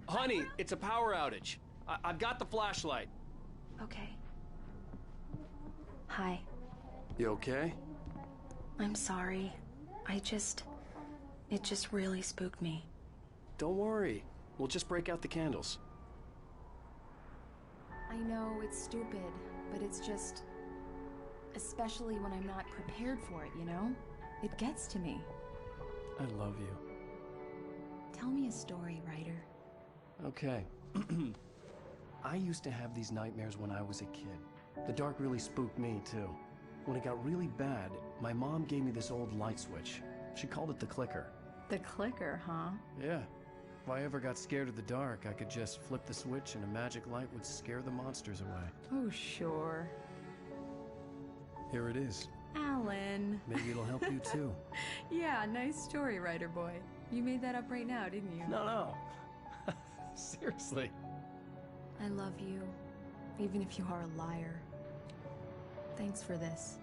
Honey, it's a power outage. I've got the flashlight. Okay. Hi. You okay? I'm sorry. It just really spooked me. Don't worry. We'll just break out the candles. I know it's stupid, but it's just... especially when I'm not prepared for it, you know? It gets to me. I love you. Tell me a story, writer. Okay. I used to have these nightmares when I was a kid. The dark really spooked me, too. When it got really bad, my mom gave me this old light switch. She called it the clicker. The clicker, huh? Yeah. If I ever got scared of the dark, I could just flip the switch and a magic light would scare the monsters away. Oh, sure. Here it is. Alan. Maybe it'll help you, too. Yeah, nice story, writer boy. You made that up right now, didn't you? No. Seriously. I love you, even if you are a liar. Thanks for this.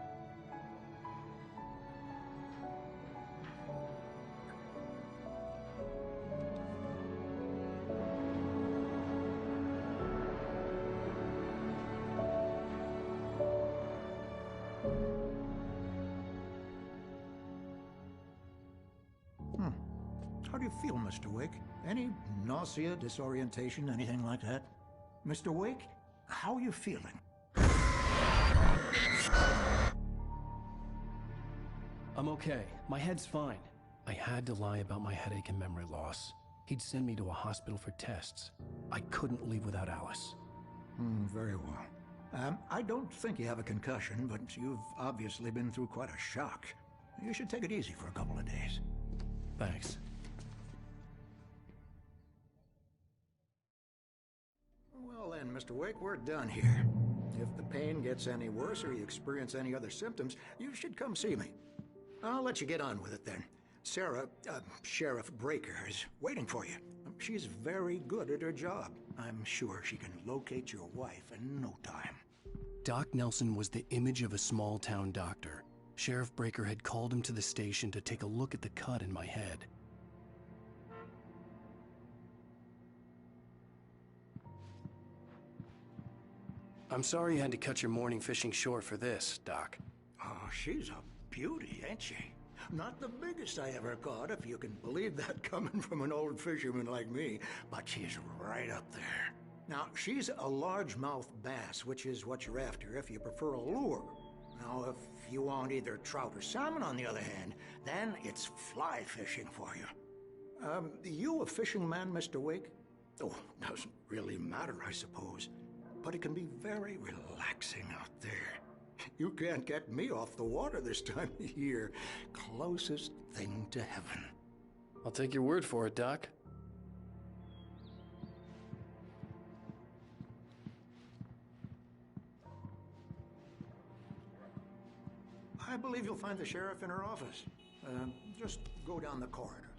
How do you feel, Mr. Wake? Any nausea, disorientation, anything like that? Mr. Wake, how are you feeling? I'm okay. My head's fine. I had to lie about my headache and memory loss. He'd send me to a hospital for tests. I couldn't leave without Alice. Very well. I don't think you have a concussion, but you've obviously been through quite a shock. You should take it easy for a couple of days. Thanks. Well then, Mr. Wake, we're done here. If the pain gets any worse or you experience any other symptoms, you should come see me. I'll let you get on with it then. Sarah, Sheriff Breaker, is waiting for you. She's very good at her job. I'm sure she can locate your wife in no time. Doc Nelson was the image of a small-town doctor. Sheriff Breaker had called him to the station to take a look at the cut in my head. I'm sorry you had to cut your morning fishing short for this, Doc. Oh, she's a beauty, ain't she? Not the biggest I ever caught, if you can believe that coming from an old fisherman like me, but she's right up there. Now, she's a largemouth bass, which is what you're after if you prefer a lure. Now, if you want either trout or salmon, on the other hand, then it's fly fishing for you. You a fishing man, Mr. Wake? Oh, doesn't really matter, I suppose. But it can be very relaxing out there. You can't get me off the water this time of year. Closest thing to heaven. I'll take your word for it, Doc. I believe you'll find the sheriff in her office. Just go down the corridor.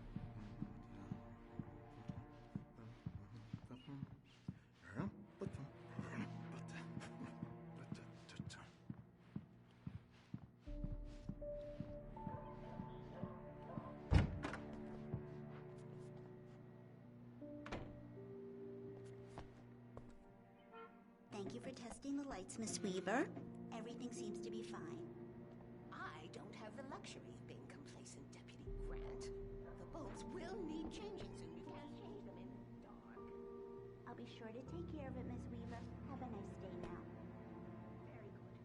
Thank you for testing the lights, Miss Weaver. Everything seems to be fine. I don't have the luxury of being complacent, Deputy Grant. The bulbs will need changing soon. You can't change them in the dark. I'll be sure to take care of it, Miss Weaver. Have a nice day now. Very good.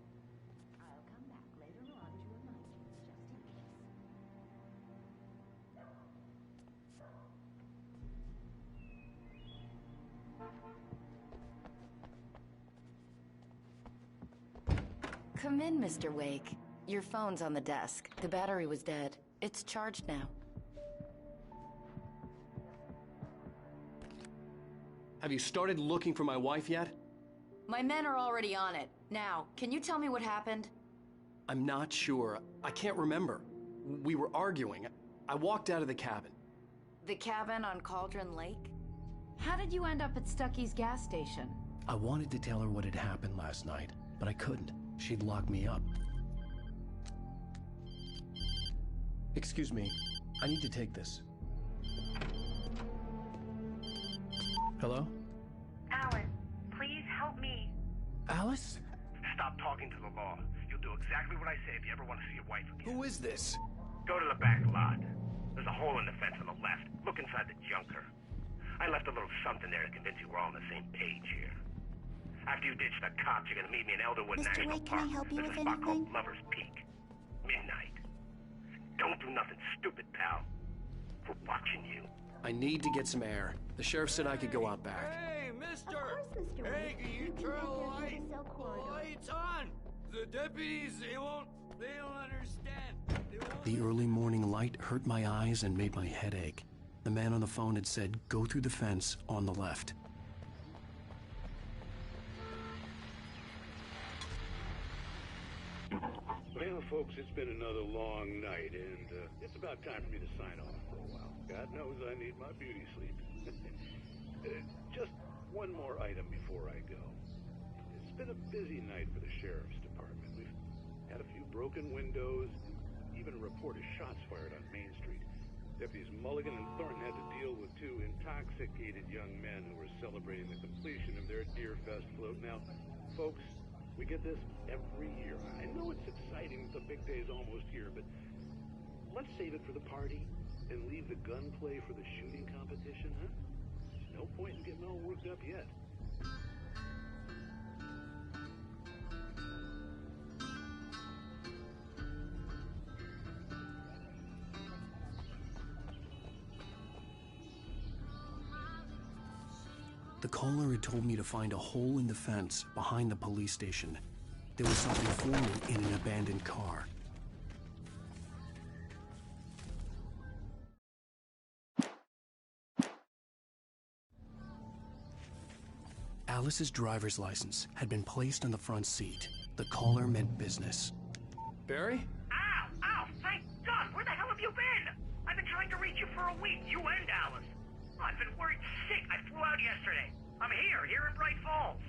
I'll come back later on to remind you, just in case. Come in, Mr. Wake. Your phone's on the desk. The battery was dead. It's charged now. Have you started looking for my wife yet? My men are already on it. Now, can you tell me what happened? I'm not sure. I can't remember. We were arguing. I walked out of the cabin. The cabin on Cauldron Lake? How did you end up at Stucky's gas station? I wanted to tell her what had happened last night, but I couldn't. She'd lock me up. Excuse me, I need to take this. Hello? Alice, please help me. Alice? Stop talking to the law. You'll do exactly what I say if you ever want to see your wife again. Who is this? Go to the back lot. There's a hole in the fence on the left. Look inside the junker. I left a little something there to convince you we're all on the same page here. After you ditch the cops, you're gonna meet me in Elderwood Mr. National Wake, can I Park. help you There's with a spot anything? called Lover's Peak. Midnight. Don't do nothing stupid, pal. We're watching you. I need to get some air. The sheriff said I could go out back. Hey, mister! Of course, Mr. Hey, Wake. can you You can turn head the down to the cell The corridor. light's on! The deputies, they don't understand. They won't... The early morning light hurt my eyes and made my head ache. The man on the phone had said, go through the fence on the left. Well, folks, it's been another long night, and it's about time for me to sign off for a while. God knows I need my beauty sleep. Just one more item before I go. It's been a busy night for the sheriff's department. We've had a few broken windows, even a report of shots fired on Main Street. Deputies Mulligan and Thornton had to deal with two intoxicated young men who were celebrating the completion of their Deer Fest float. Now, folks, we get this every year. I know it's exciting that the big day's almost here, but let's save it for the party and leave the gunplay for the shooting competition, huh? No point in getting all worked up yet. The caller had told me to find a hole in the fence behind the police station. There was something forming in an abandoned car. Alice's driver's license had been placed on the front seat. The caller meant business. Barry? Ow! Ow! Thank God! Where the hell have you been? I've been trying to reach you for a week, you and Alice. I've been worried sick. I flew out yesterday. I'm here in Bright Falls.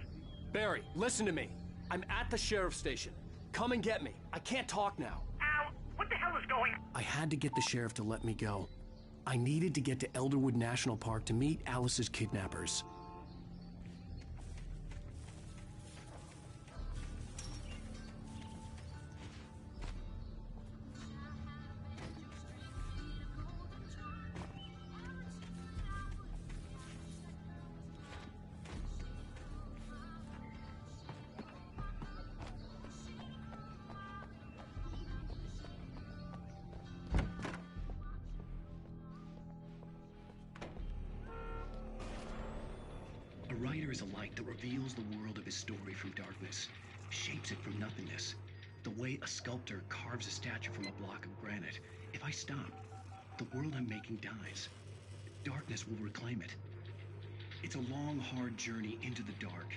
Barry, listen to me. I'm at the sheriff's station. Come and get me. I can't talk now. Ow! What the hell is going on? I had to get the sheriff to let me go. I needed to get to Elderwood National Park to meet Alice's kidnappers. A writer is a light that reveals the world of his story from darkness, shapes it from nothingness. The way a sculptor carves a statue from a block of granite. If I stop, the world I'm making dies. Darkness will reclaim it. It's a long, hard journey into the dark.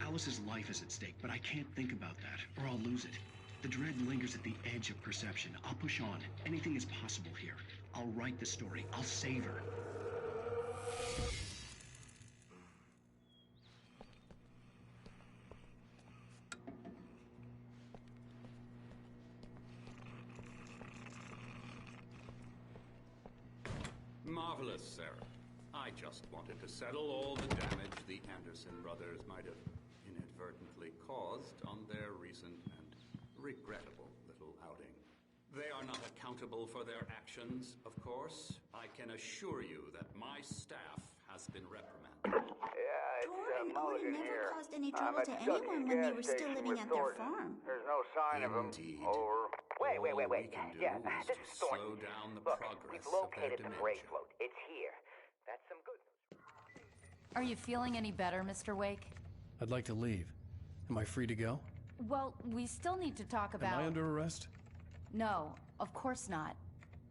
Alice's life is at stake, but I can't think about that, or I'll lose it. The dread lingers at the edge of perception. I'll push on. Anything is possible here. I'll write the story. I'll save her. Marvelous, Sarah. I just wanted to settle all the damage the Anderson brothers might have inadvertently caused on their recent and regrettable little outing. They are not accountable for their actions, of course. I can assure you that my staff has been reprimanded. Tor and Odin never caused any trouble to anyone when they were still living at their farm. There's no sign of him. Indeed. Over. Wait. Yeah, this is Thornton. Slow down the progress We've located of the their gray dementia. float. It's here. That's some good news. Are you feeling any better, Mr. Wake? I'd like to leave. Am I free to go? Well, we still need to talk about... Am I under arrest? No, of course not.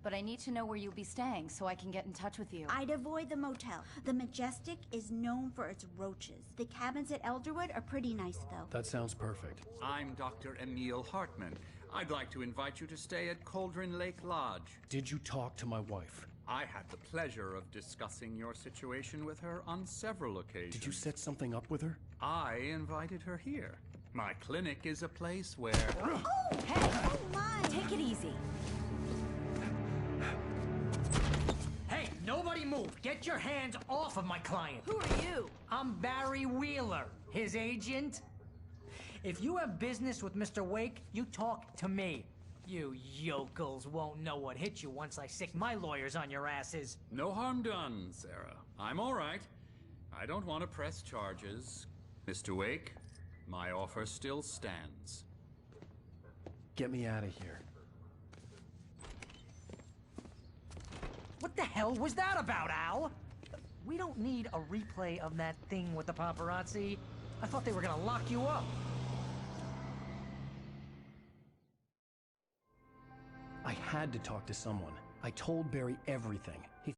But I need to know where you'll be staying so I can get in touch with you. I'd avoid the motel. The Majestic is known for its roaches. The cabins at Elderwood are pretty nice, though. That sounds perfect. I'm Dr. Emil Hartman. I'd like to invite you to stay at Cauldron Lake Lodge. Did you talk to my wife? I had the pleasure of discussing your situation with her on several occasions. Did you set something up with her? I invited her here. My clinic is a place where... Oh, hey! Oh my! Take it easy. Hey, nobody move! Get your hands off of my client! Who are you? I'm Barry Wheeler, his agent. If you have business with Mr. Wake, you talk to me. You yokels won't know what hit you once I sick my lawyers on your asses. No harm done, Sarah. I'm all right. I don't want to press charges. Mr. Wake, my offer still stands. Get me out of here. What the hell was that about, Al? We don't need a replay of that thing with the paparazzi. I thought they were gonna lock you up. I had to talk to someone. I told Barry everything. He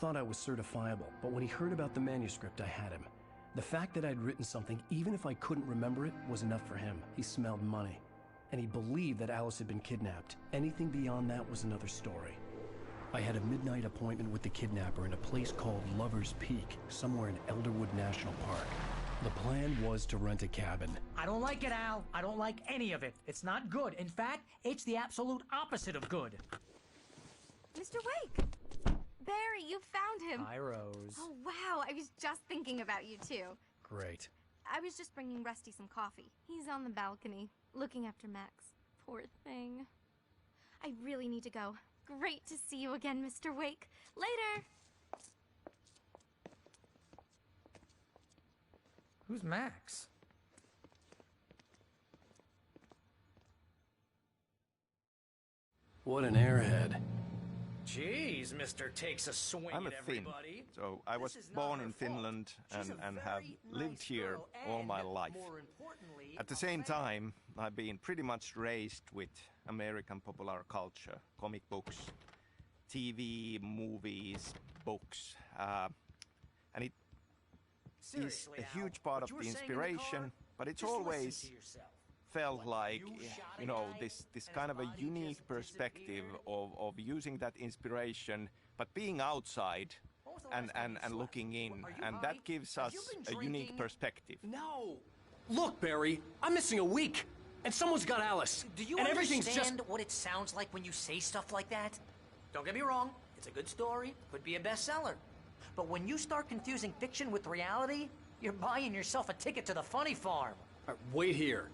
thought I was certifiable, but when he heard about the manuscript, I had him. The fact that I'd written something, even if I couldn't remember it, was enough for him. He smelled money. And he believed that Alice had been kidnapped. Anything beyond that was another story. I had a midnight appointment with the kidnapper in a place called Lover's Peak, somewhere in Elderwood National Park. The plan was to rent a cabin. I don't like it, Al. I don't like any of it. It's not good. In fact, it's the absolute opposite of good. Mr. Wake! Barry, you found him. Hi, Rose. Oh, wow. I was just thinking about you, too. Great. I was just bringing Rusty some coffee. He's on the balcony, looking after Max. Poor thing. I really need to go. Great to see you again, Mr. Wake. Later! Who's Max? What an airhead. Jeez, Mr. Takes a swing I'm a at Finn, everybody. so I was born in Finland and have lived here all my life. At the same time, I've been pretty much raised with American popular culture, comic books, TV, movies, books, and it is a huge part of the inspiration, but it's always felt like, you know, this kind of a unique perspective of using that inspiration, but being outside and looking in, and that gives us a unique perspective. No! Look, Barry, I'm missing a week, and someone's got Alice. Do you and everything's understand just... what it sounds like when you say stuff like that? Don't get me wrong, it's a good story, could be a bestseller. But when you start confusing fiction with reality, you're buying yourself a ticket to the funny farm. All right, wait here.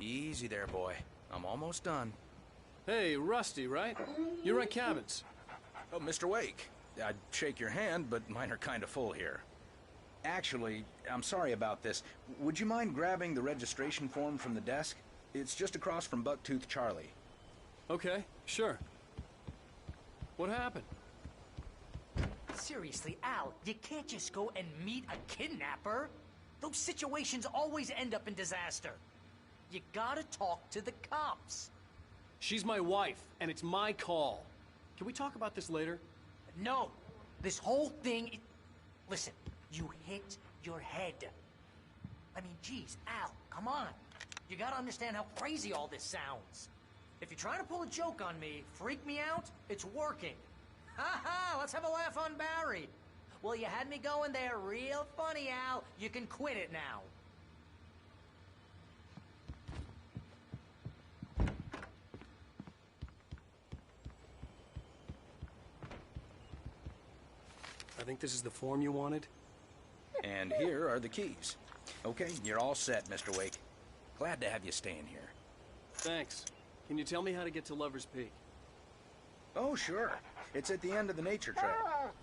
Easy there, boy. I'm almost done. Hey, Rusty, right? You rent cabins. Oh, Mr. Wake. I'd shake your hand, but mine are kind of full here. Actually, I'm sorry about this. Would you mind grabbing the registration form from the desk? It's just across from Bucktooth Charlie. Okay, sure. What happened? Seriously, Al, you can't just go and meet a kidnapper. Those situations always end up in disaster. You gotta talk to the cops. She's my wife, and it's my call. Can we talk about this later? No. This whole thing... Listen, you hit your head. I mean, geez, Al, come on. You gotta understand how crazy all this sounds. If you're trying to pull a joke on me, freak me out, it's working. Ha ha! Let's have a laugh on Barry. Well, you had me going there real funny, Al. You can quit it now. I think this is the form you wanted. And here are the keys. Okay, you're all set, Mr. Wake. Glad to have you staying here. Thanks. Can you tell me how to get to Lover's Peak? Oh, sure. It's at the end of the nature trail.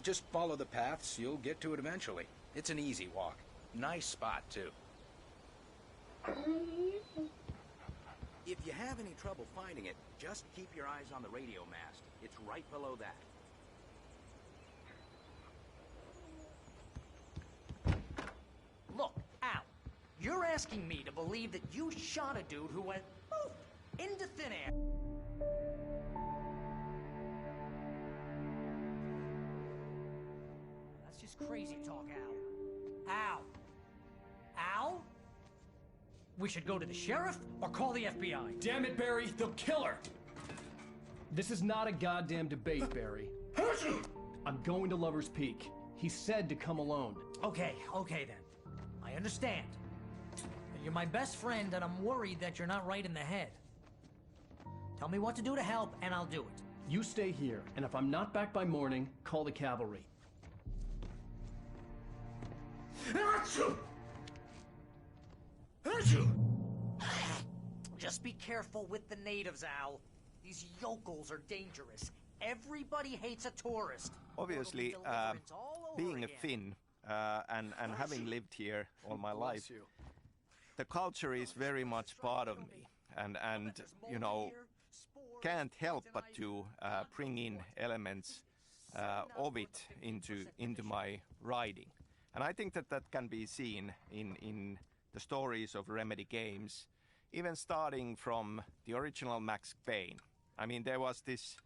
Just follow the paths, you'll get to it eventually. It's an easy walk. Nice spot, too. If you have any trouble finding it, just keep your eyes on the radio mast. It's right below that. Look, Al, you're asking me to believe that you shot a dude who went poof into thin air. That's just crazy talk, Al. Al? Al? We should go to the sheriff or call the FBI. Damn it, Barry, they'll kill her! This is not a goddamn debate, Barry. I'm going to Lover's Peak. He said to come alone. Okay then. I understand. But you're my best friend, and I'm worried that you're not right in the head. Tell me what to do to help, and I'll do it. You stay here, and if I'm not back by morning, call the cavalry. Just be careful with the natives, Al. These yokels are dangerous. Everybody hates a tourist. Obviously, being a Finn and having lived here all my life, the culture is very much part of me, and you know, can't help but to bring in elements of it into my writing. And I think that can be seen in the stories of Remedy games, even starting from the original Max Payne. I mean, there was this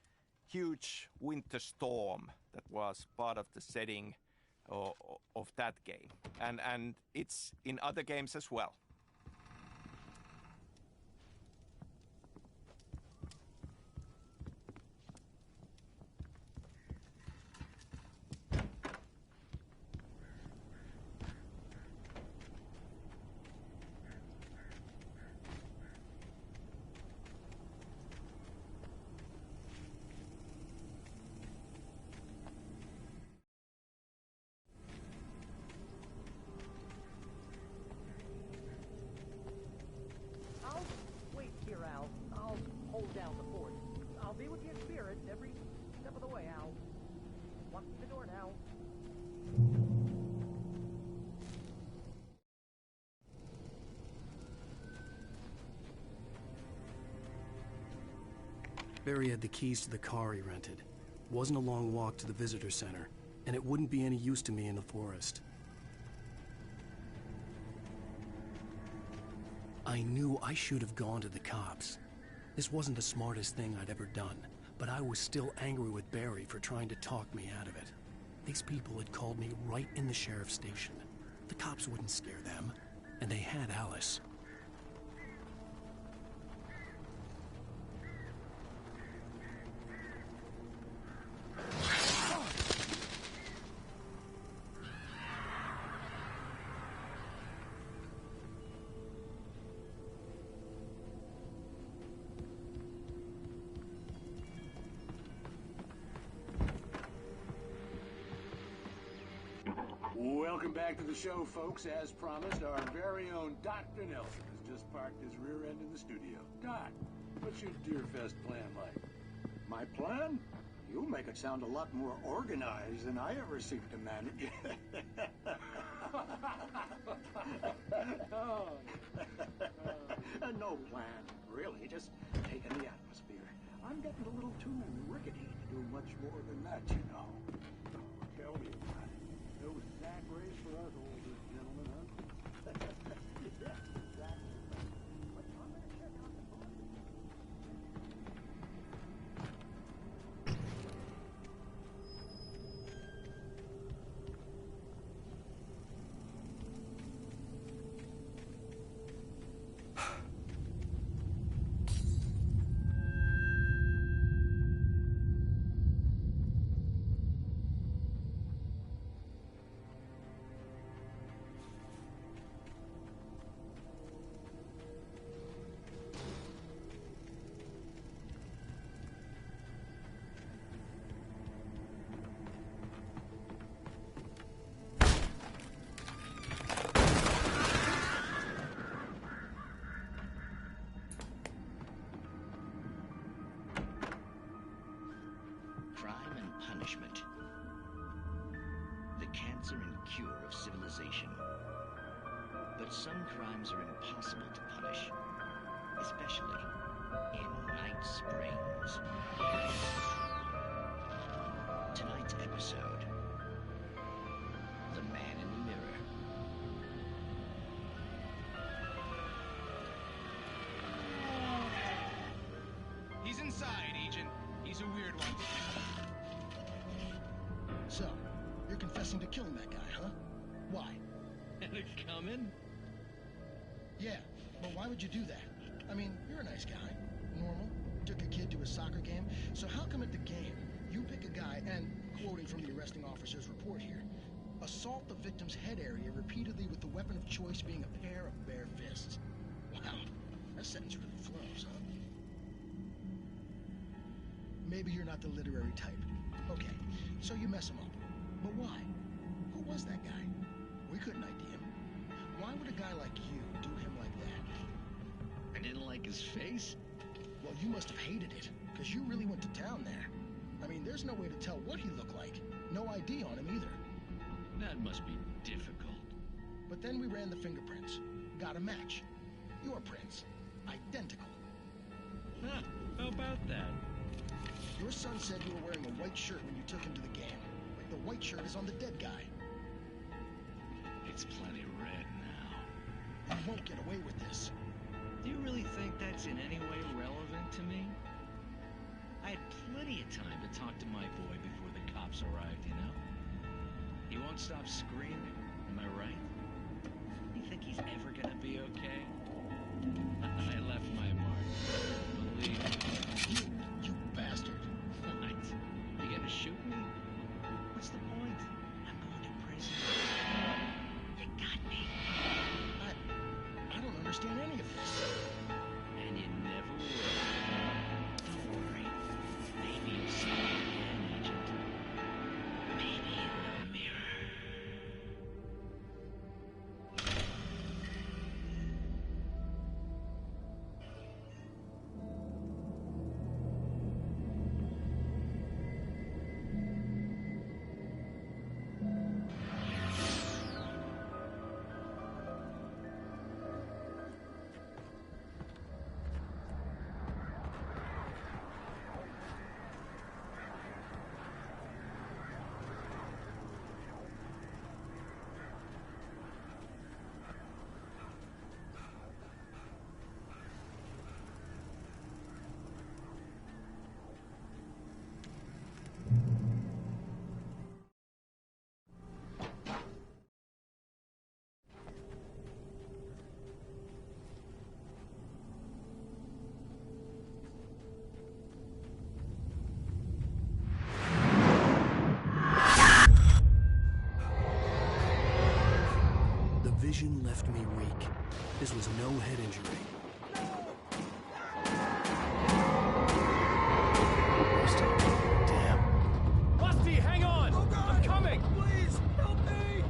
huge winter storm that was part of the setting of that game, and it's in other games as well. Barry had the keys to the car he rented. Wasn't a long walk to the visitor center, and it wouldn't be any use to me in the forest. I knew I should have gone to the cops. This wasn't the smartest thing I'd ever done, but I was still angry with Barry for trying to talk me out of it. These people had called me right in the sheriff's station. The cops wouldn't scare them, and they had Alice. Welcome back to the show, folks. As promised, our very own Dr. Nelson has just parked his rear end in the studio. Doc, what's your Deerfest plan like? My plan? You make it sound a lot more organized than I ever seem to manage. No plan, really. Just taking the atmosphere. I'm getting a little too rickety to do much more than that, you know. Tell me about it. No sack race for us older gentlemen, huh? Yeah, exactly. But I'm gonna check out the book. punishment. The cancer and cure of civilization. But some crimes are impossible to punish, especially in Night Springs. Tonight's episode, The Man in the Mirror. He's inside, Agent. He's a weird one. So, you're confessing to killing that guy, huh? Why? Had it coming? Yeah, but why would you do that? I mean, you're a nice guy. Normal. Took a kid to a soccer game. So how come at the game, you pick a guy and, quoting from the arresting officer's report here, assault the victim's head area repeatedly with the weapon of choice being a pair of bare fists? Wow, that sentence really flows, huh? Maybe you're not the literary type. Okay, so you mess him up. But why? Who was that guy? We couldn't ID him. Why would a guy like you do him like that? I didn't like his face? Well, you must have hated it, because you really went to town there. I mean, there's no way to tell what he looked like. No ID on him either. That must be difficult. But then we ran the fingerprints. Got a match. Your prints. Identical. Huh, how about that? Your son said you were wearing a white shirt when you took him to the game. The white shirt is on the dead guy. It's plenty red now. You won't get away with this. Do you really think that's in any way relevant to me? I had plenty of time to talk to my boy before the cops arrived, you know? He won't stop screaming, am I right? You think he's ever gonna be okay? I left my mark. Believe me. You bastard. What? You gonna shoot me? What's the point? I'm going to prison. You got me. I don't understand any of this. And you never will. Don't worry. Maybe you'll see me again, Agent. Maybe in the mirror. Vision left me weak. This was no head injury. Rusty, damn. Rusty, hang on! Oh God! I'm coming! Please, help me!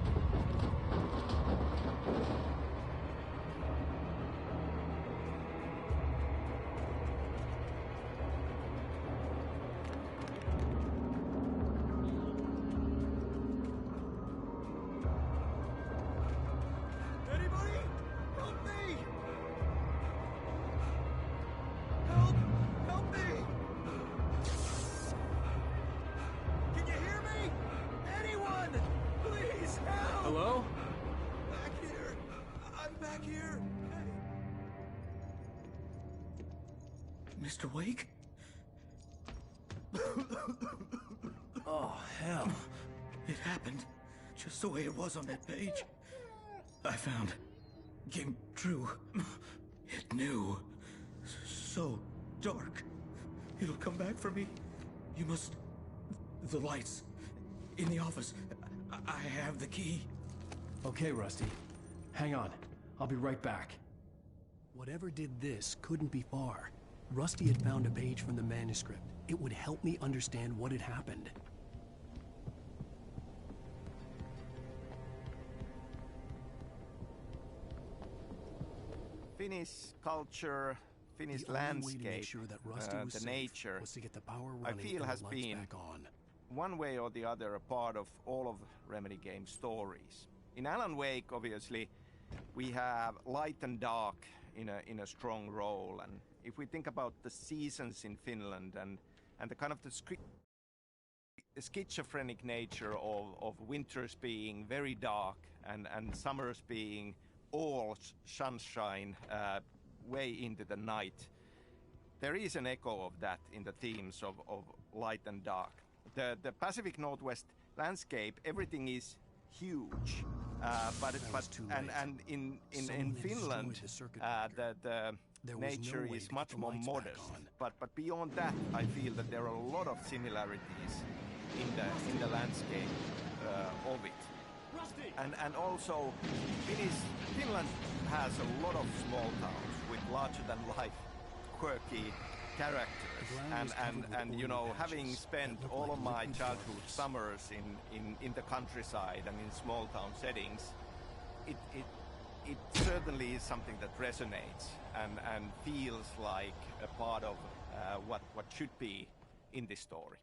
Hello? Back here. I'm back here. Hey. Mr. Wake? Oh, hell. It happened just the way it was on that page. I found. Came true. It knew. So dark. It'll come back for me. You must... The lights. In the office. I have the key. Okay, Rusty. Hang on. I'll be right back. Whatever did this couldn't be far. Rusty had found a page from the manuscript. It would help me understand what had happened. Finnish culture, Finnish landscape, Sure that Rusty was the safe nature, was to get the power I running feel and has the lights been back on. one way or the other a part of all of Remedy game stories. In Alan Wake, obviously, we have light and dark in a strong role, and if we think about the seasons in Finland and the kind of the schizophrenic nature of winters being very dark and summers being all sunshine way into the night, there is an echo of that in the themes of light and dark. The Pacific Northwest landscape, everything is huge, but in Finland the nature is much more modest. But beyond that, I feel that there are a lot of similarities in the landscape of it. And also, Finland has a lot of small towns with larger than life, quirky characters, and you know, having spent all of my childhood summers in the countryside and in small town settings, it certainly is something that resonates and feels like a part of what should be in this story.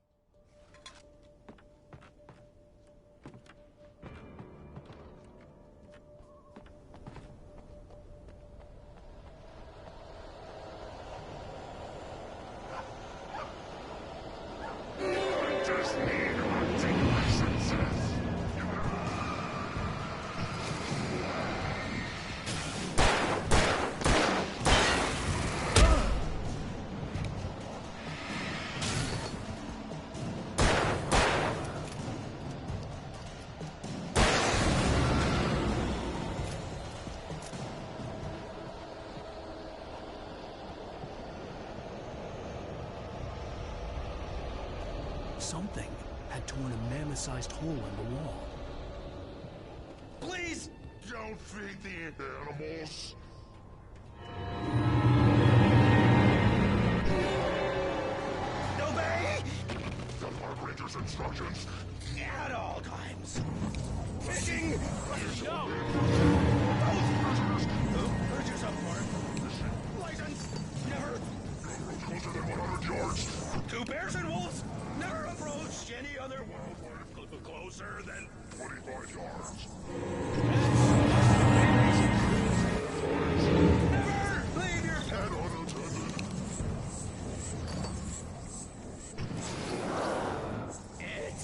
Something had torn a mammoth-sized hole in the wall. Please! Don't feed the animals! Obey! Deathmark Ranger's instructions! At all times! Fishing! No! Where'd you up for? License! Never! Closer than 100 yards! 2 bears and wolves! Never approached any other wildlife closer than 25 yards! Never leave your pet unattended! It is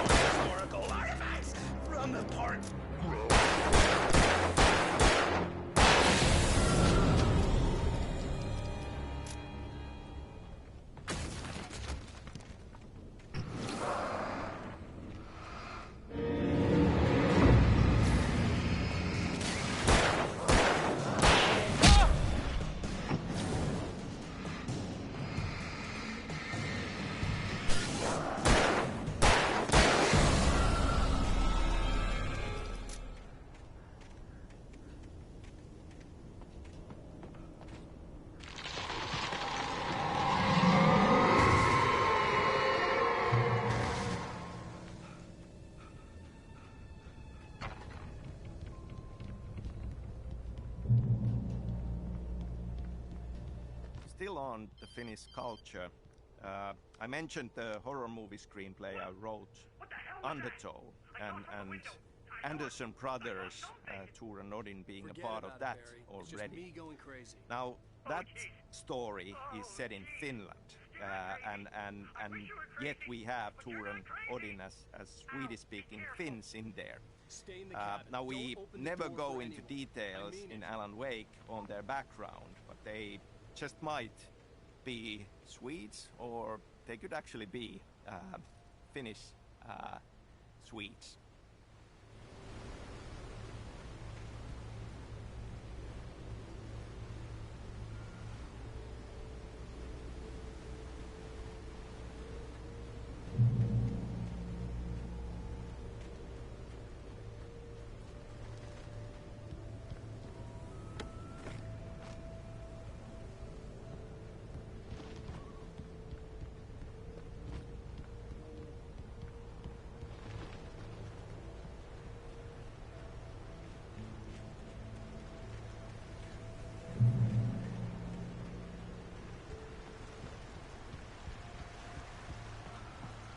historical artifacts from the park. Still on the Finnish culture, I mentioned the horror movie screenplay I wrote, Undertow, and Anderson Brothers, Tor and Odin being a part of that already. Now, that story is set in Finland, and yet we have Tor and Odin as Swedish-speaking Finns in there. Now, we never go into details in Alan Wake on their background, but they just might be Swedes, or they could actually be Finnish Swedes.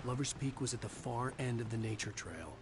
Lover's Peak was at the far end of the nature trail.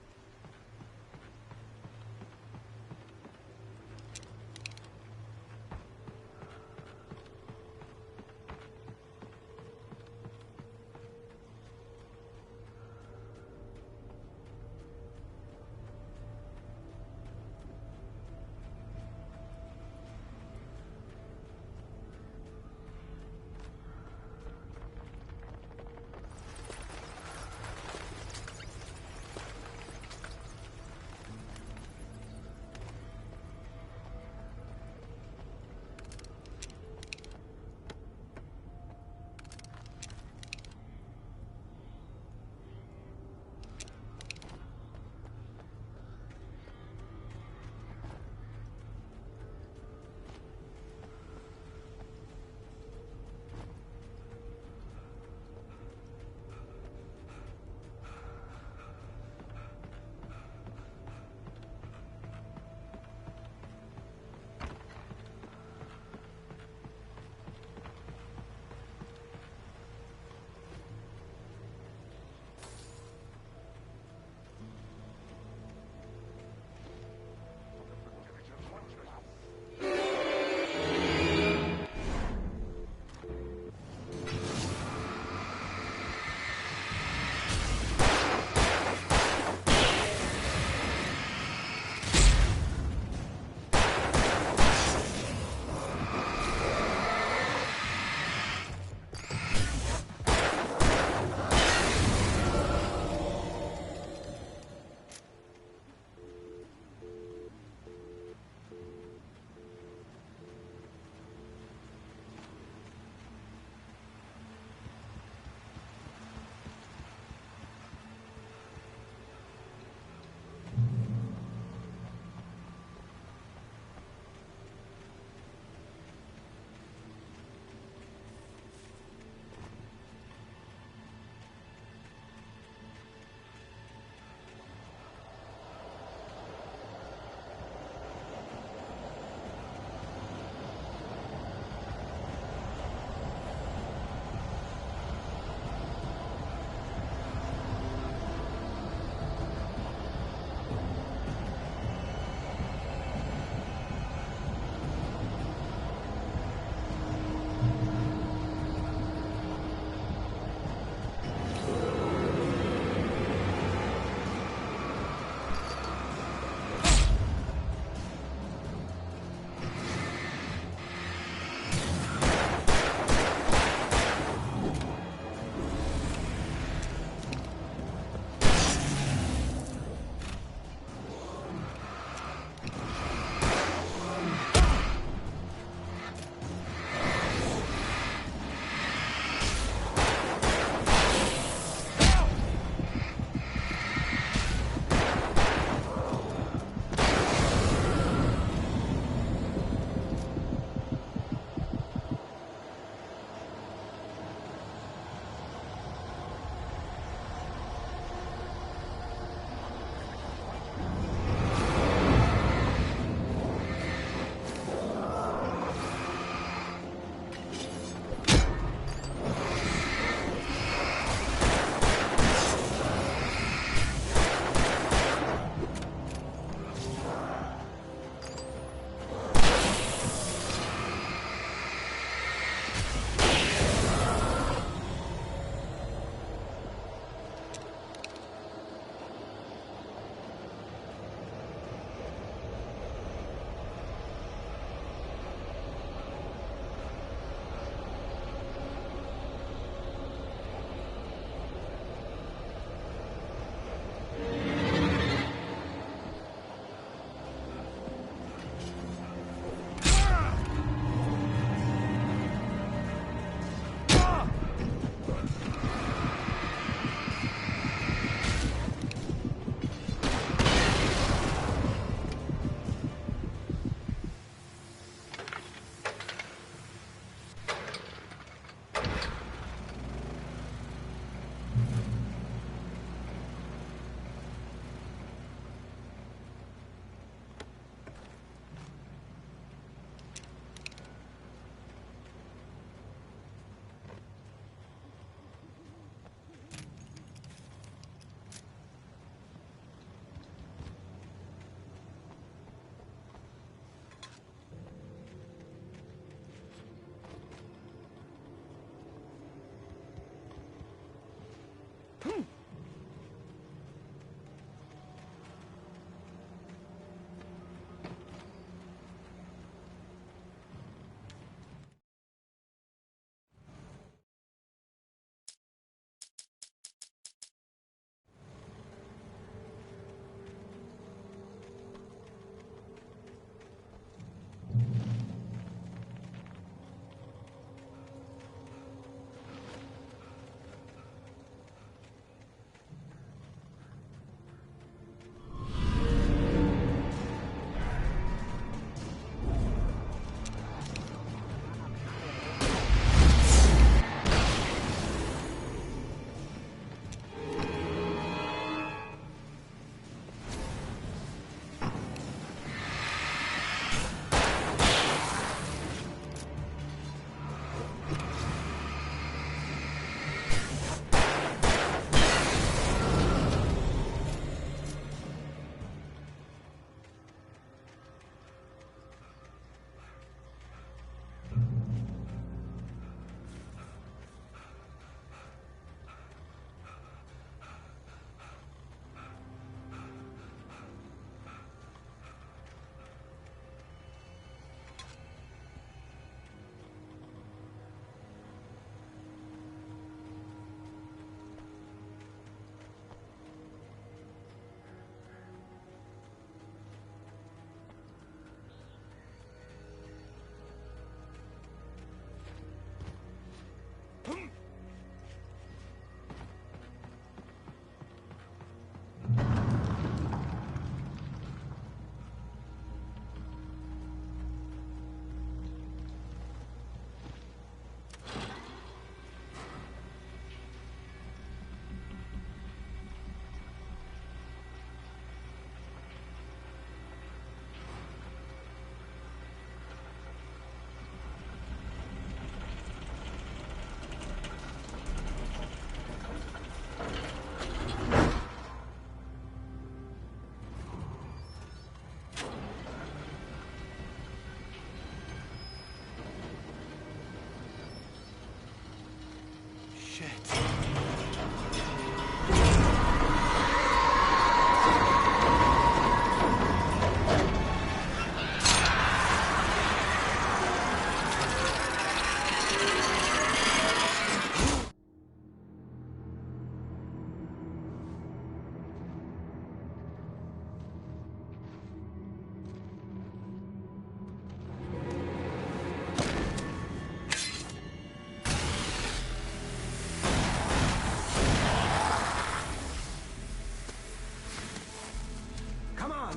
shit.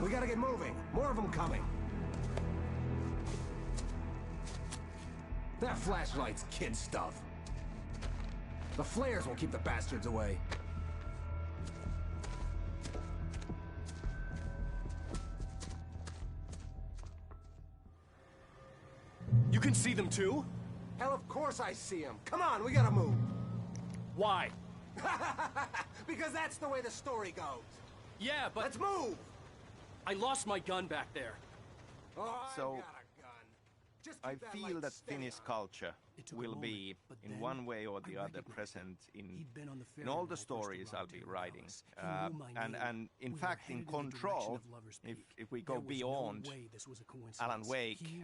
We gotta get moving. More of them coming. That flashlight's kid stuff. The flares will keep the bastards away. You can see them too? Hell, of course I see them. Come on, we gotta move. Why? Because that's the way the story goes. Yeah, but... Let's move! I lost my gun back there. Oh, so, I feel that Finnish culture will be, in one way or the other, present in all the stories I'll be writing. And in fact, in Control, if we go beyond Alan Wake,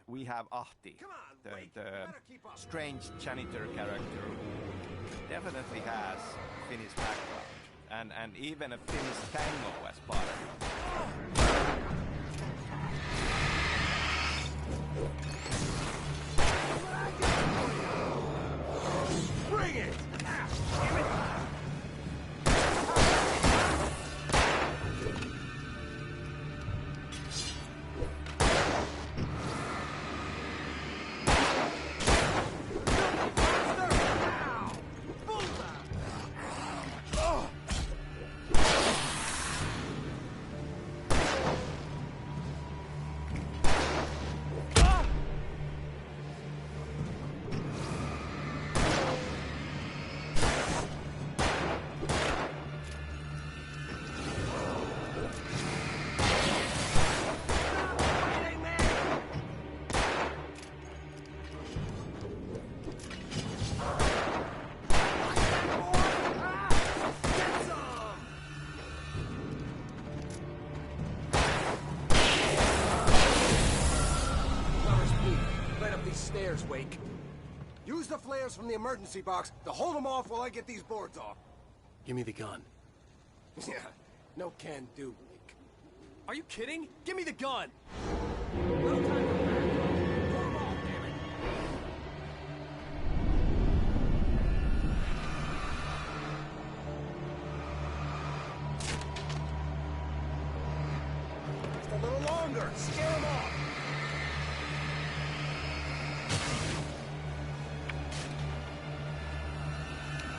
we have Ahti, the strange janitor character who definitely has Finnish background, and even a Finnish tango as part of it. Bring it! Damn it! Stairs, Wake. Use the flares from the emergency box to hold them off while I get these boards off. Give me the gun. Yeah, no can do, Wake. Are you kidding? Give me the gun! No time for that. Pull them off, damn it. Just a little longer. Scare them off.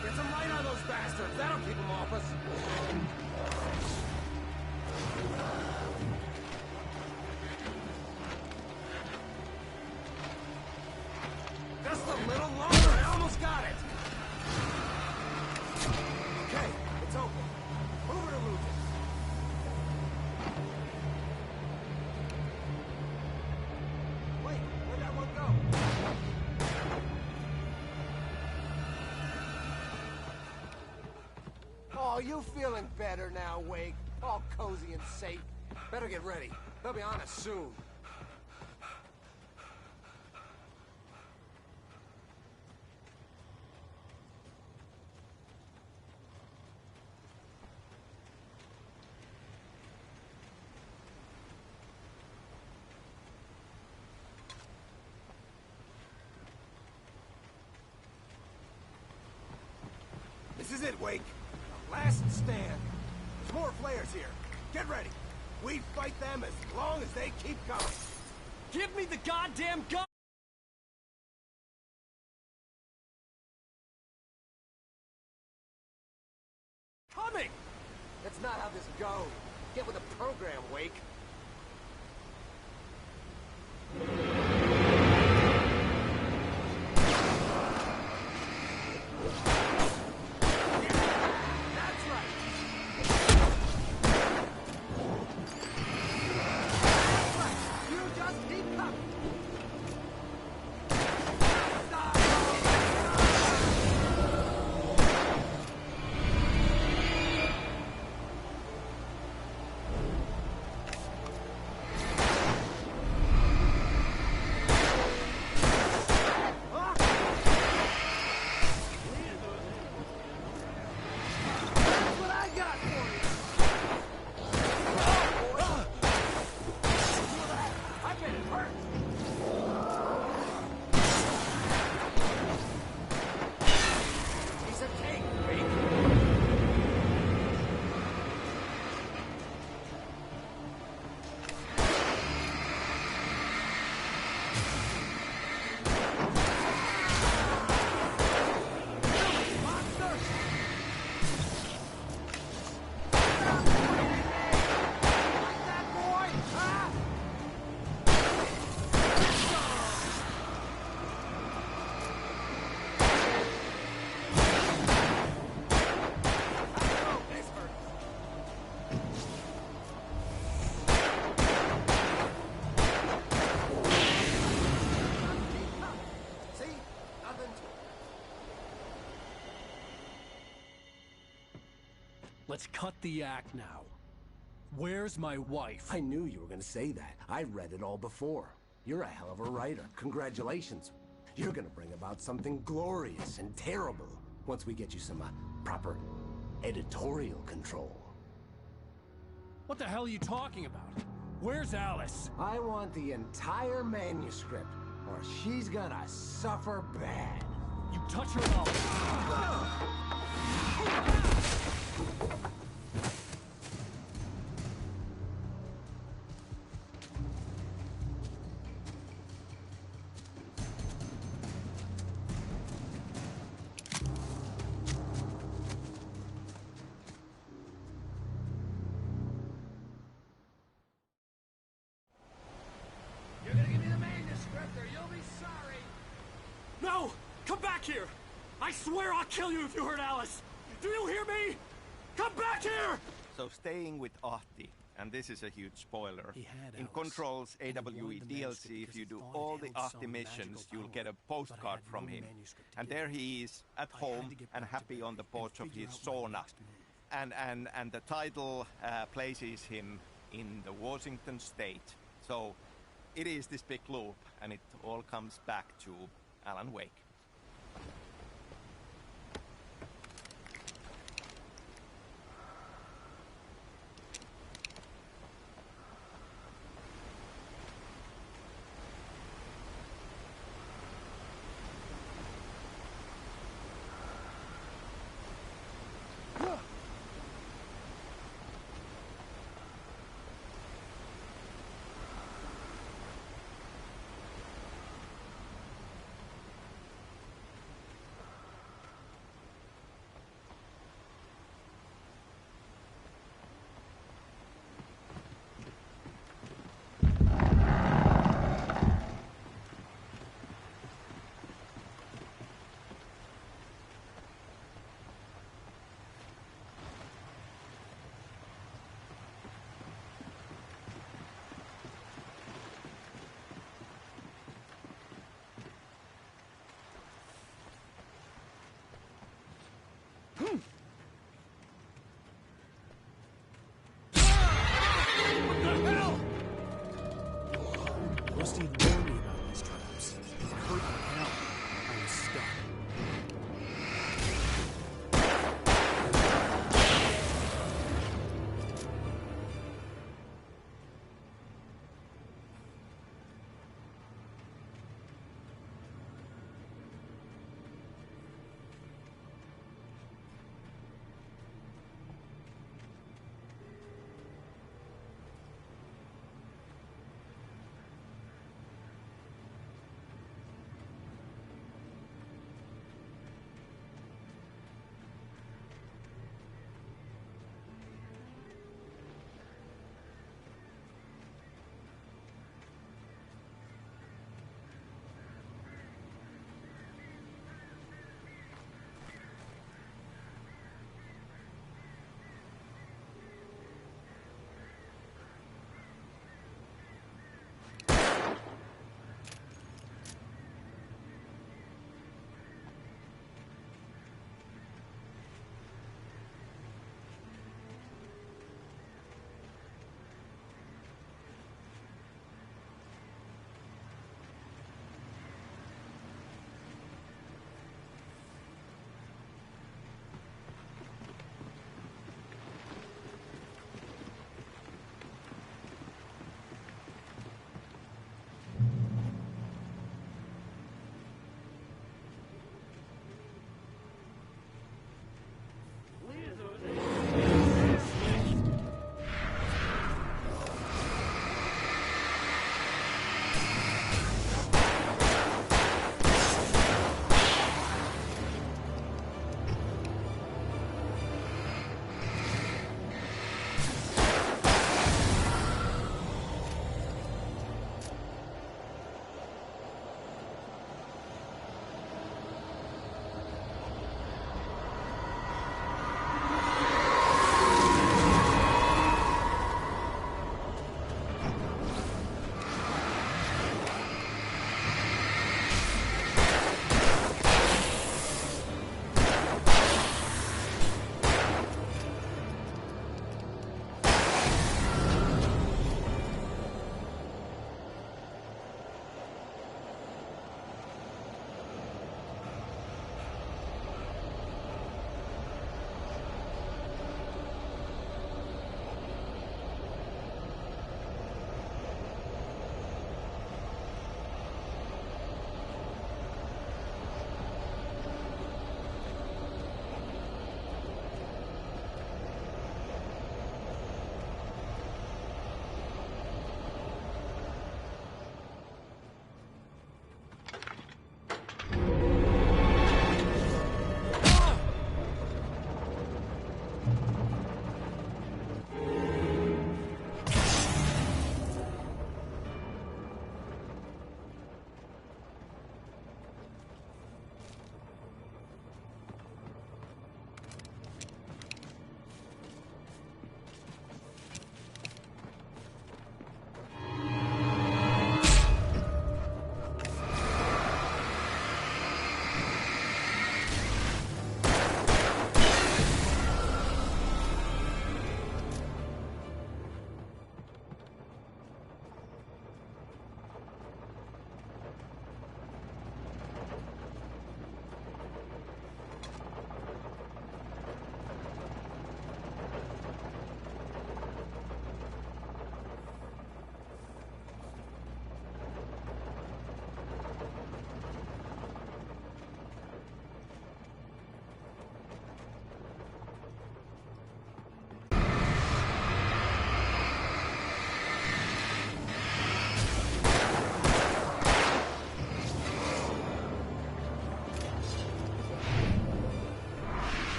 Get some light on those bastards. That'll keep them off us. Just a little longer. I almost got it. Okay, it's open. Move it or lose it. Wait, where'd that one go? Oh, you feeling better now, Wake? All cozy and safe. Better get ready. They'll be on us soon. This is it, Wake. The last stand. There's more flares here. Get ready. We fight them as long as they keep coming. Give me the goddamn gun! Coming! That's not how this goes. Get with the program, Wake. Let's cut the act now. Where's my wife? I knew you were gonna say that. I read it all before. You're a hell of a writer. Congratulations. You're gonna bring about something glorious and terrible once we get you some proper editorial control. What the hell are you talking about? Where's Alice? I want the entire manuscript, or she's gonna suffer bad. You touch her up. You're gonna give me the manuscript or you'll be sorry. No! Come back here! I swear I'll kill you if you hurt Alice! Do you hear me? Come back here! So staying with Ahti, and this is a huge spoiler. In Control's AWE DLC, if you do all the Ahti missions, you'll get a postcard from him. And there he is, at home and happy on the porch of his sauna. And the title places him in the Washington state. So it is this big loop, and it all comes back to Alan Wake.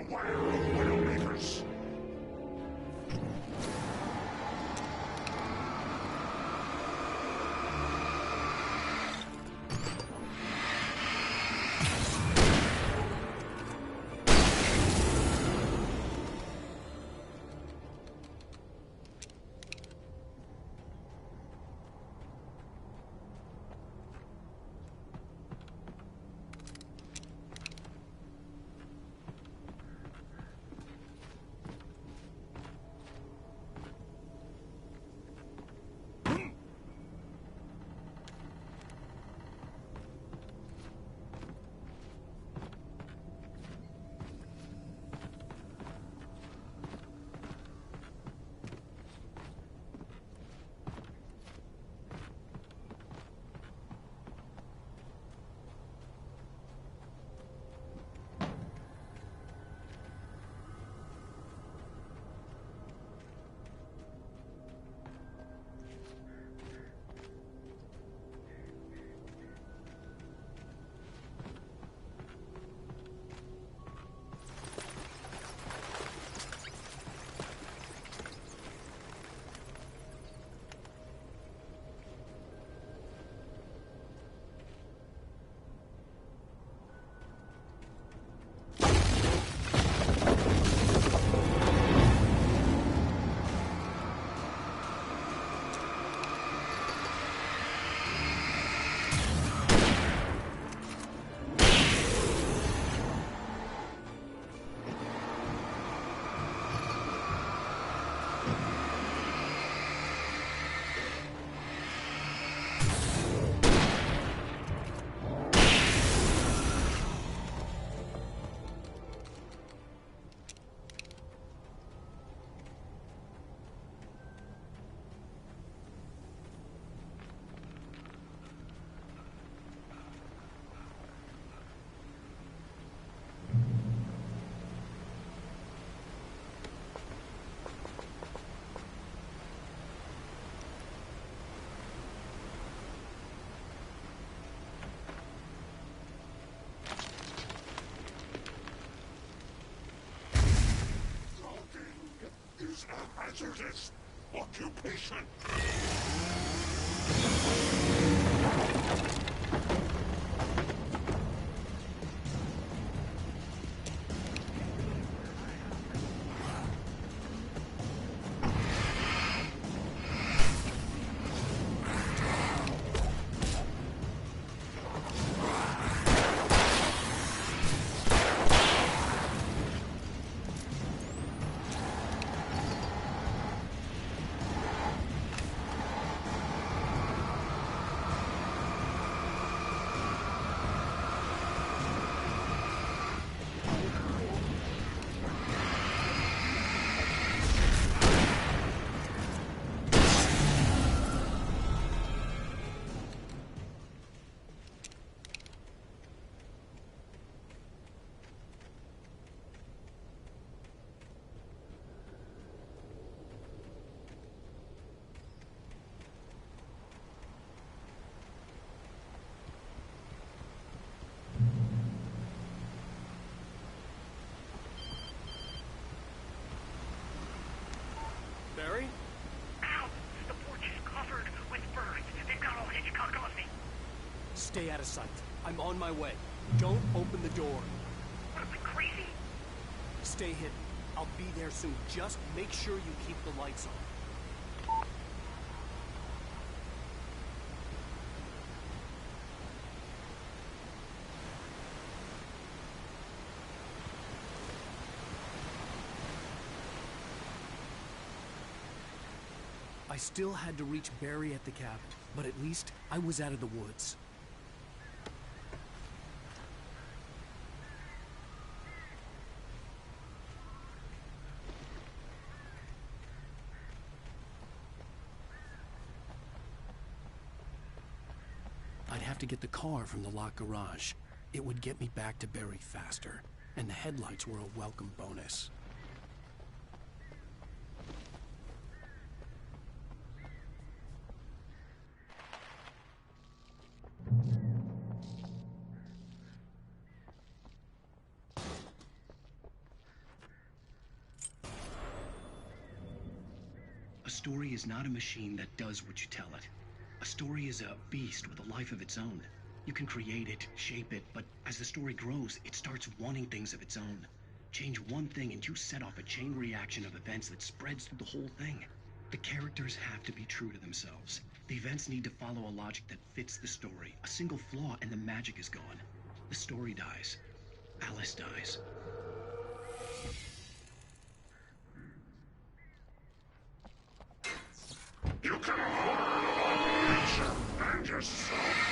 Beware of Widowmakers. Is a hazardous occupation. Barry? Ow! The porch is covered with birds. They've got all Hitchcock on me. Stay out of sight. I'm on my way. Don't open the door. What am I, crazy? Stay hidden. I'll be there soon. Just make sure you keep the lights on. I still had to reach Barry at the cabin, but at least I was out of the woods. I'd have to get the car from the locked garage. It would get me back to Barry faster, and the headlights were a welcome bonus. story is not a machine that does what you tell it. A story is a beast with a life of its own. You can create it, shape it, but as the story grows, it starts wanting things of its own. Change one thing and you set off a chain reaction of events that spreads through the whole thing. The characters have to be true to themselves. The events need to follow a logic that fits the story. A single flaw and the magic is gone. The story dies. Alice dies. You can harm nature and yourself.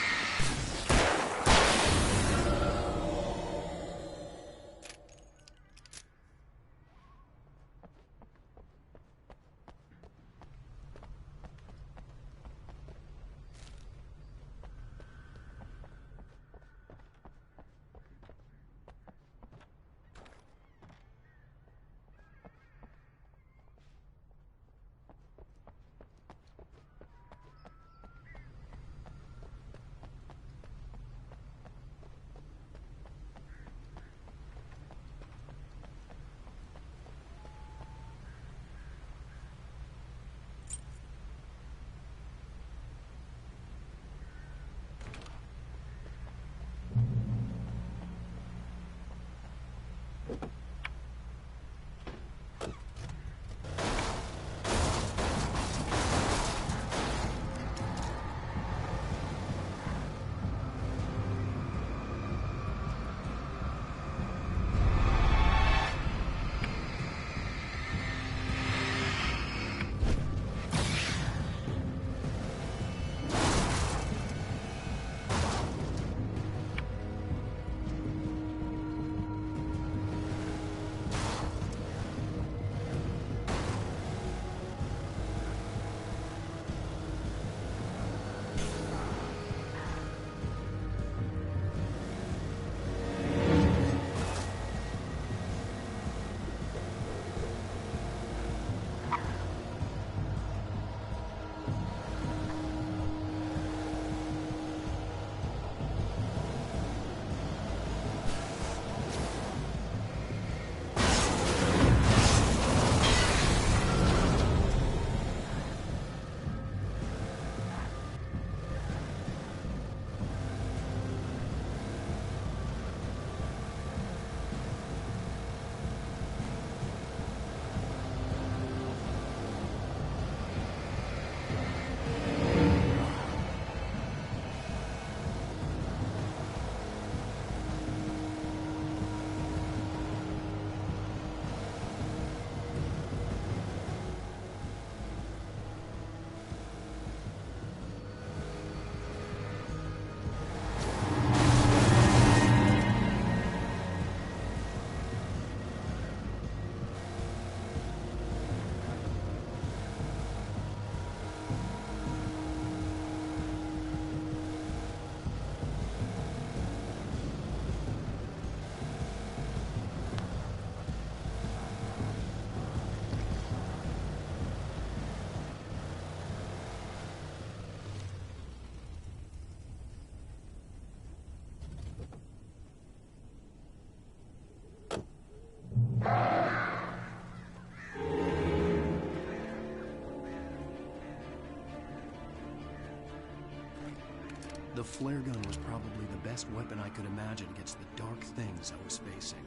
The flare gun was probably the best weapon I could imagine against the dark things I was facing.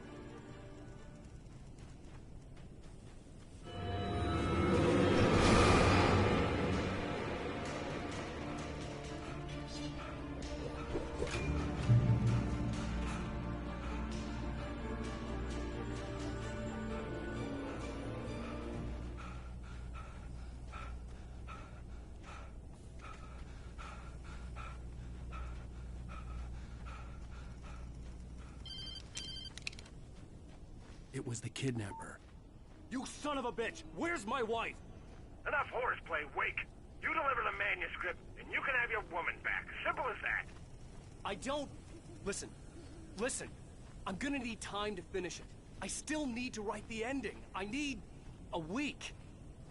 It was the kidnapper. You son of a bitch! Where's my wife? Enough horseplay, Wake. You deliver the manuscript, and you can have your woman back. Simple as that. I don't... Listen. I'm gonna need time to finish it. I still need to write the ending. I need a week.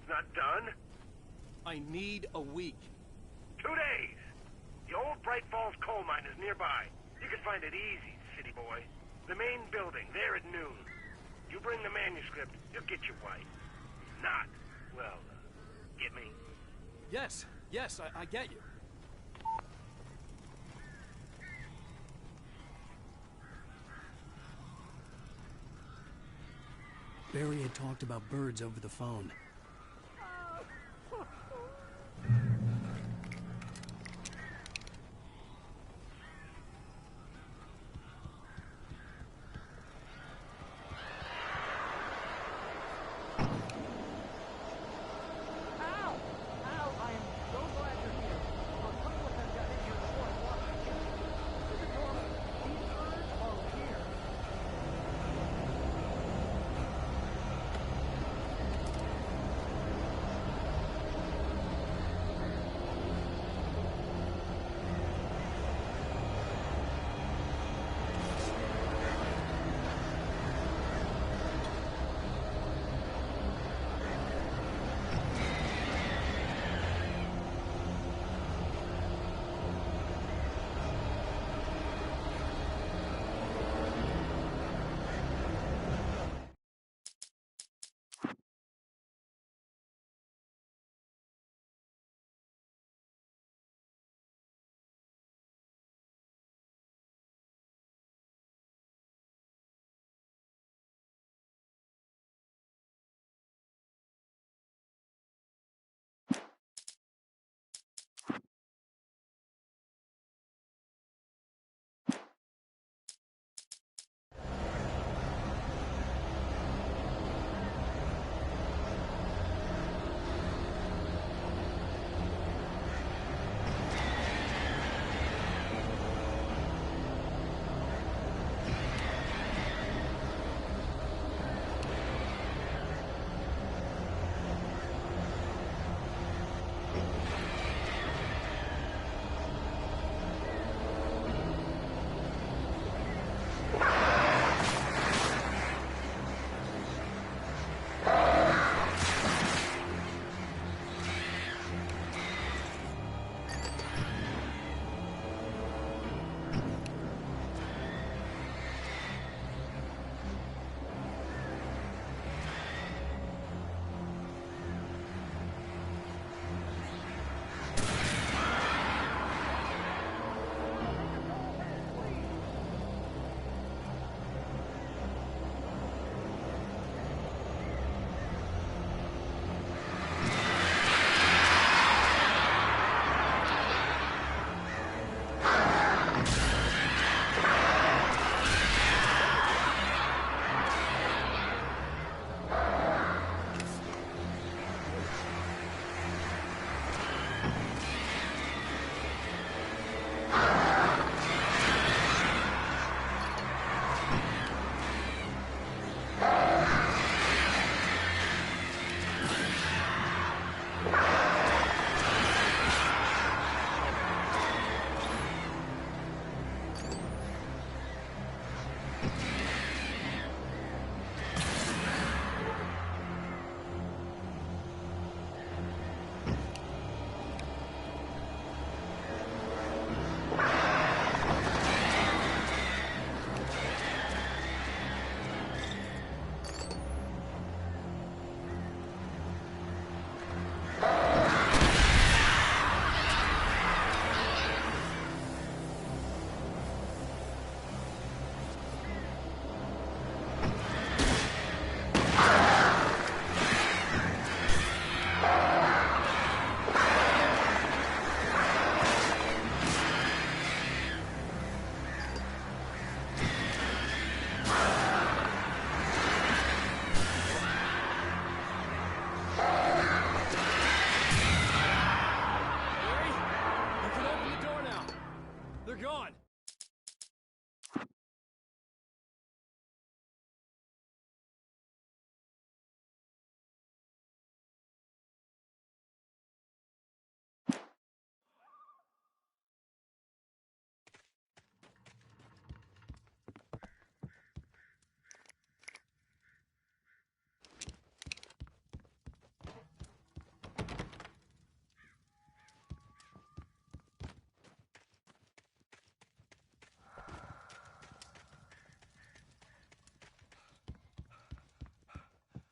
It's not done? I need a week. 2 days. The old Bright Falls coal mine is nearby. You can find it easy, city boy. The main building, there at noon. You bring the manuscript, you'll get your wife. Not, well, get me? Yes, I get you. Barry had talked about birds over the phone.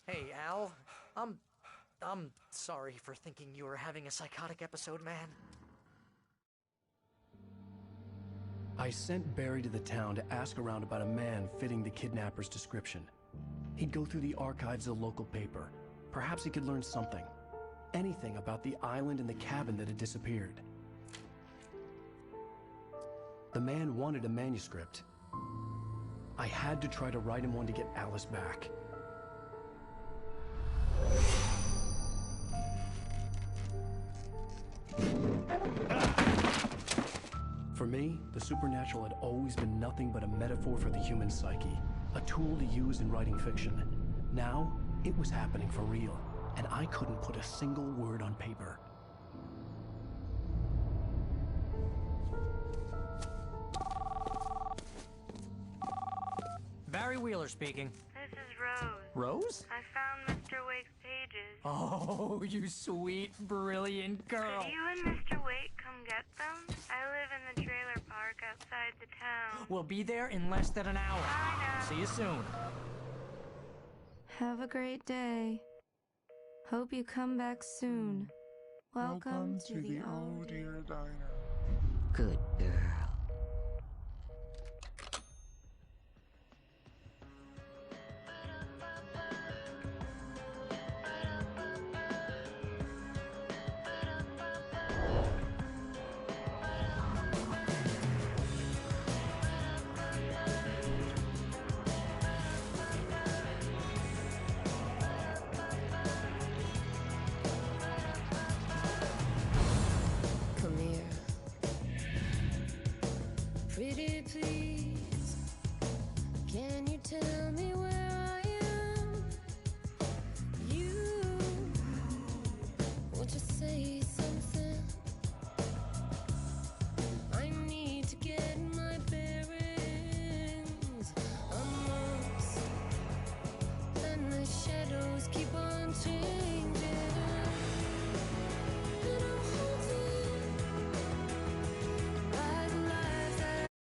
Hey, Al. I'm sorry for thinking you were having a psychotic episode, man. I sent Barry to the town to ask around about a man fitting the kidnapper's description. He'd go through the archives of the local paper. Perhaps he could learn something. Anything about the island and the cabin that had disappeared. The man wanted a manuscript. I had to try to write him one to get Alice back. For me, the supernatural had always been nothing but a metaphor for the human psyche, a tool to use in writing fiction. Now, it was happening for real, and I couldn't put a single word on paper. Barry Wheeler speaking. This is Rose. Rose? I found Mr. Wake's pages. Oh, you sweet, brilliant girl. Could you and Mr. Wake come get them? I live in the trailer park outside the town. We'll be there in less than an hour. Bye now. See you soon. Have a great day. Hope you come back soon. Welcome to the old dear diner. Good girl.